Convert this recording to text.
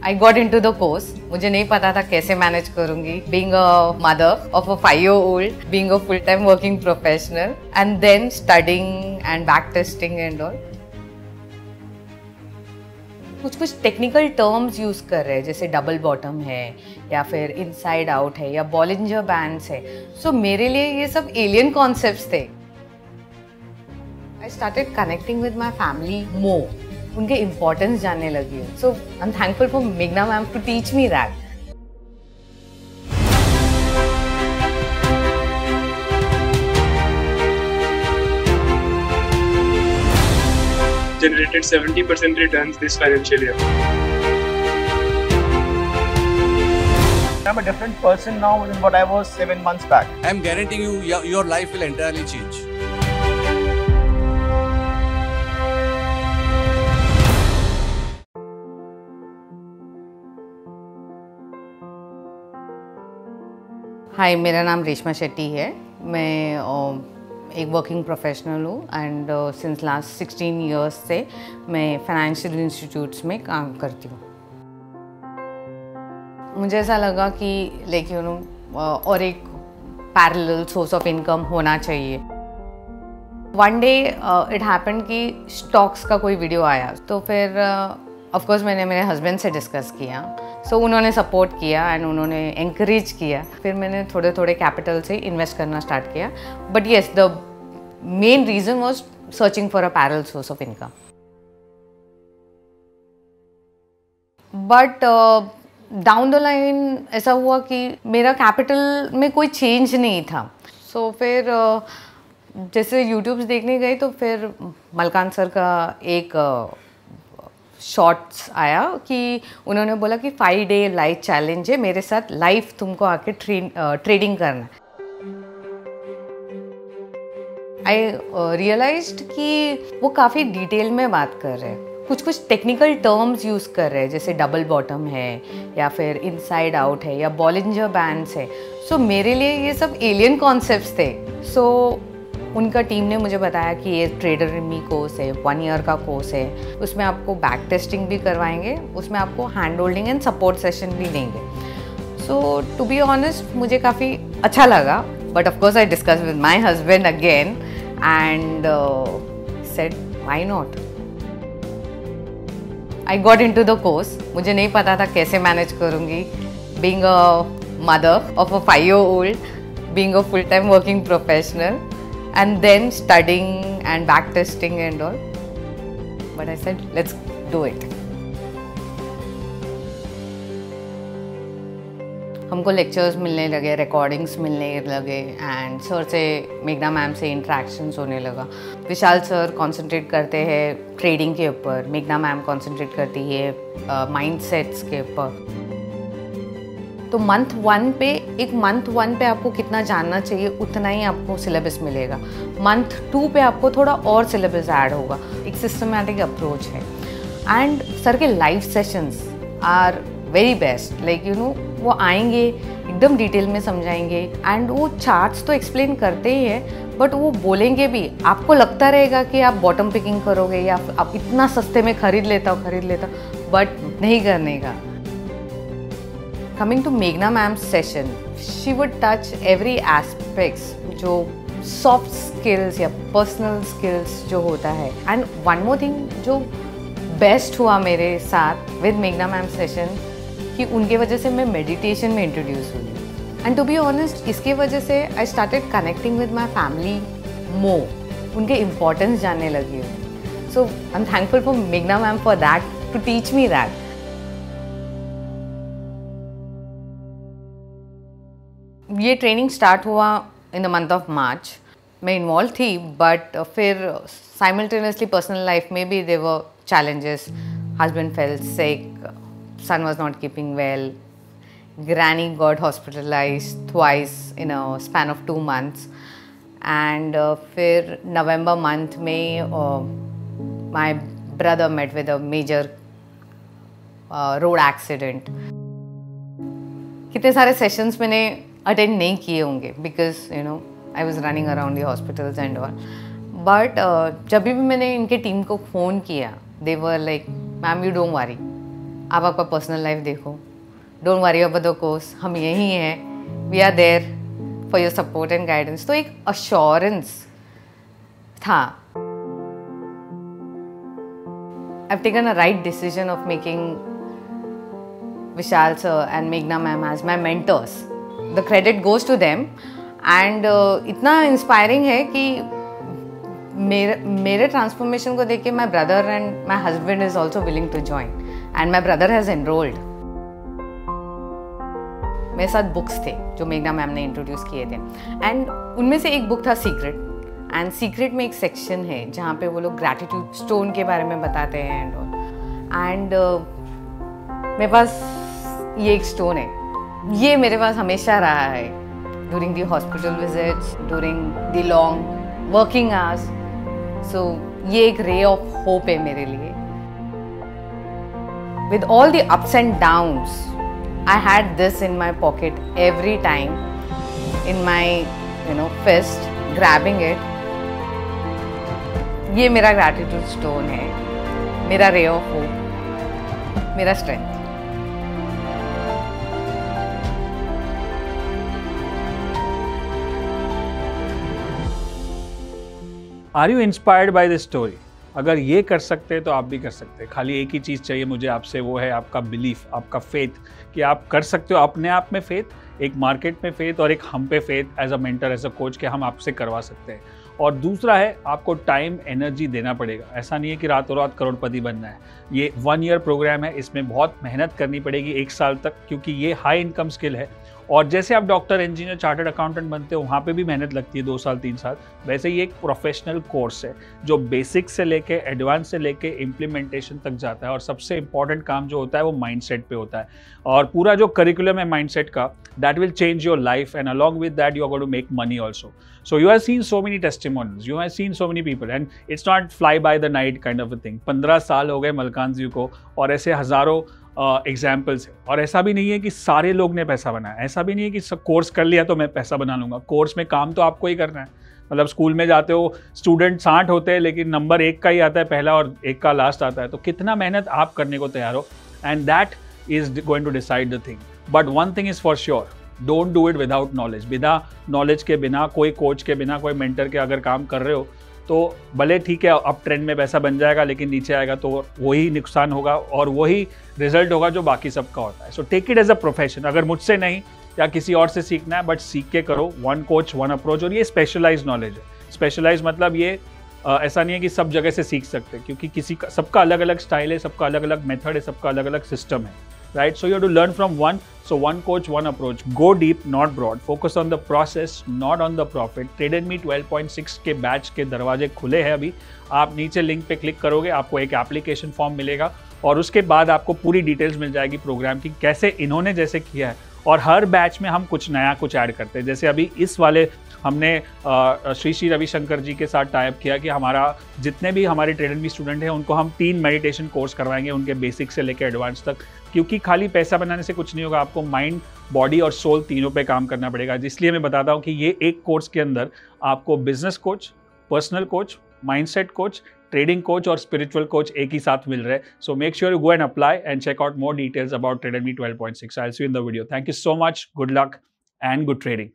I got into the course. मुझे नहीं पता था कैसे मैनेज करूँगी. Being a mother of a 5-year-old, being a full-time working professional, and then studying and backtesting and all. कुछ technical terms use कर रहे हैं जैसे डबल बॉटम है या फिर इनसाइड आउट है या बॉलिंजर बैंड्स है. सो मेरे लिए ये सब एलियन कॉन्सेप्ट्स थे. I started connecting with my family more. उनके इम्पोर्टेंस जानने लगी हूँ. So I am thankful for मेघना ma'am to teach me that. Generated 70% returns this financial year. I'm a different person now than what I was 7 months back. I'm guaranteeing you, your life will entirely change. हाय, मेरा नाम रेशमा शेट्टी है. मैं एक working professional हूँ and since last 16 years से मैं financial institutes में काम करती हूँ. मुझे ऐसा लगा कि लाइक यू नो और एक पैरेलल सोर्स ऑफ इनकम होना चाहिए. वन डे इट हैपेंड कि स्टॉक्स का कोई वीडियो आया तो फिर ऑफ कोर्स मैंने मेरे हस्बैंड से डिस्कस किया. सो उन्होंने सपोर्ट किया एंड उन्होंने encourage किया. फिर मैंने थोड़े थोड़े कैपिटल से इन्वेस्ट करना स्टार्ट किया. But yes, the main reason was searching for a parallel source of income. But down the line ऐसा हुआ कि मेरा कैपिटल में कोई चेंज नहीं था. सो फिर जैसे यूट्यूब्स देखने गई तो फिर मलकान सर का एक शॉर्ट्स आया कि उन्होंने बोला कि 5-day लाइफ चैलेंज है, मेरे साथ लाइव तुमको आके ट्रेडिंग करना. आई रियलाइज्ड कि वो काफ़ी डिटेल में बात कर रहे हैं. कुछ टेक्निकल टर्म्स यूज़ कर रहे हैं जैसे डबल बॉटम है या फिर इनसाइड आउट है या बॉलिंजर बैंड्स है. सो मेरे लिए ये सब एलियन कॉन्सेप्ट्स थे. सो उनका टीम ने मुझे बताया कि ये ट्रेडरमी कोर्स है, 1 ईयर का कोर्स है. उसमें आपको बैक टेस्टिंग भी करवाएंगे, उसमें आपको hand holding and support session भी देंगे. सो टू बी ऑनेस्ट मुझे काफ़ी अच्छा लगा. But of course I discuss with my husband again and said why not. I got into the course. मुझे नहीं पता था कैसे मैनेज करूँगी. Being a mother of a 5-year-old, being a full time working professional, and then studying and backtesting and all. But I said, let's do it. हमको lectures मिलने लगे, recordings मिलने लगे एंड सर से, मेघना मैम से interactions होने लगा. विशाल सर कॉन्सेंट्रेट करते हैं ट्रेडिंग के ऊपर, मेघना मैम कॉन्सेंट्रेट करती है माइंडसेट्स के ऊपर. तो मंथ 1 पे आपको कितना जानना चाहिए उतना ही आपको सिलेबस मिलेगा. मंथ 2 पे आपको थोड़ा और सिलेबस ऐड होगा. एक सिस्टमैटिक अप्रोच है. एंड सर के live sessions are very best. Like you know वो आएंगे, एकदम डिटेल में समझाएंगे एंड वो चार्ट्स तो एक्सप्लेन करते ही है बट वो बोलेंगे भी. आपको लगता रहेगा कि आप बॉटम पिकिंग करोगे या आप इतना सस्ते में खरीद लेता बट नहीं करने का. Coming to Meghna ma'am's session, she would touch every aspects जो soft skills या personal skills जो होता है. And one more thing जो best हुआ मेरे साथ with Meghna ma'am's session कि उनके वजह से मैं meditation में introduce हुई. And to be honest, इसके वजह से I started connecting with my family more. उनके importance जानने लगी हूँ. So I'm thankful for Meghna ma'am for that, to teach me that. ये ट्रेनिंग स्टार्ट हुआ in the month of March. मैं इन्वॉल्व थी बट फिर साइमल्टेनियसली पर्सनल लाइफ में भी there were challenges. Husband fell sick, son was not keeping well, granny got hospitalised twice in a span of 2 months. And फिर नवंबर month में my brother met with a major road accident. कितने सारे sessions मैंने attend नहीं किए होंगे because you know I was running around the hospitals and all. But जब भी मैंने इनके टीम को फ़ोन किया they were like, ma'am you don't worry, आप आपका पर्सनल लाइफ देखो, don't worry about the course, हम यहीं हैं, we are there for your support and guidance. तो एक अश्योरेंस था। I've taken a right decision of making Vishal sir and Meghna ma'am as my mentors. The credit goes to them and इतना inspiring है कि मेरे transformation को देख के my brother and my husband is also willing to join and my brother has enrolled. मेरे साथ books थे जो मेघना मैम ने introduce किए थे and उनमें से एक book था Secret. एंड सीक्रेट में एक सेक्शन है जहाँ पे वो लोग ग्रैटिट्यूड स्टोन के बारे में बताते हैं एंड मेरे पास ये एक स्टोन है, ये मेरे पास हमेशा रहा है during the hospital visits, during the long working hours. So ये एक रे ऑफ होप है मेरे लिए। With all the ups and downs I had this in my pocket every time in my fist grabbing it. ये मेरा gratitude stone है, मेरा ray of hope, मेरा strength. Are you inspired by this story? अगर ये कर सकते हैं तो आप भी कर सकते हैं। खाली एक ही चीज़ चाहिए मुझे आपसे, वो है आपका बिलीफ, आपका फेथ कि आप कर सकते हो। अपने आप में फेथ, एक मार्केट में फेथ और एक हम पे faith as a mentor, as a coach कि हम आपसे करवा सकते हैं। और दूसरा है आपको टाइम एनर्जी देना पड़ेगा। ऐसा नहीं है कि रातों रात करोड़पति बनना है। ये 1 ईयर प्रोग्राम है, इसमें बहुत मेहनत करनी पड़ेगी 1 साल तक, क्योंकि ये हाई इनकम स्किल है। और जैसे आप डॉक्टर, इंजीनियर, चार्टर्ड अकाउंटेंट बनते हो, वहाँ पे भी मेहनत लगती है 2 साल 3 साल। वैसे ही एक प्रोफेशनल कोर्स है जो बेसिक से लेके एडवांस से लेके इम्प्लीमेंटेशन तक जाता है। और सबसे इंपॉर्टेंट काम जो होता है वो माइंडसेट पे होता है। और पूरा जो करिकुलम है माइंडसेट का, that will change your life and along with that you are going to make money also. So you have seen so many testimonies, you have seen so many people and it's not fly by the night kind of a thing। 15 साल हो गए मलकान जी को और ऐसे हज़ारों examples है। और ऐसा भी नहीं है कि सारे लोग ने पैसा बनाया, ऐसा भी नहीं है कि कोर्स कर लिया तो मैं पैसा बना लूँगा। कोर्स में काम तो आपको ही करना है। मतलब स्कूल में जाते हो, स्टूडेंट 60 होते हैं लेकिन नंबर 1 का ही आता है पहला और 1 का लास्ट आता है। तो कितना मेहनत आप करने को तैयार हो, and that is going to decide the thing. But one thing is for sure, don't do it without knowledge. बिना नॉलेज के, बिना कोई कोच के, बिना कोई मेंटर के अगर काम कर रहे हो तो भले ठीक है अप ट्रेंड में पैसा बन जाएगा, लेकिन नीचे आएगा तो वही नुकसान होगा और वही रिजल्ट होगा जो बाकी सबका होता है। So take it as a profession. अगर मुझसे नहीं या किसी और से सीखना है, बट सीख के करो। 1 कोच 1 अप्रोच। और ये स्पेशलाइज नॉलेज है। स्पेशलाइज मतलब ये ऐसा नहीं है कि सब जगह से सीख सकते, क्योंकि किसी का, सबका अलग अलग स्टाइल है, सबका अलग अलग मेथड है, सबका अलग अलग सिस्टम है। Right, so you have to learn from one. So 1 coach 1 approach. Go deep, not broad. Focus on the process, not on the profit. Trade Me 12.6 के बैच के दरवाजे खुले हैं अभी। आप नीचे लिंक पे क्लिक करोगे, आपको एक एप्लीकेशन फॉर्म मिलेगा और उसके बाद आपको पूरी डिटेल्स मिल जाएगी प्रोग्राम की, कैसे इन्होंने जैसे किया है। और हर बैच में हम कुछ नया कुछ ऐड करते हैं। जैसे अभी इस वाले हमने श्री रविशंकर जी के साथ टाइप किया कि हमारा जितने भी हमारे ट्रेड मी स्टूडेंट हैं उनको हम 3 मेडिटेशन कोर्स करवाएंगे, उनके बेसिक से लेकर एडवांस तक। क्योंकि खाली पैसा बनाने से कुछ नहीं होगा, आपको माइंड, बॉडी और सोल तीनों पे काम करना पड़ेगा। इसलिए मैं बताता हूँ कि ये एक कोर्स के अंदर आपको business coach, personal coach, mindset coach, trading coach और स्पिरिचुअल कोच एक ही साथ मिल रहे हैं। So make sure you go and apply and check out more details about trade me 12.6। I will see you in the video. Thank you so much, good luck and good trading.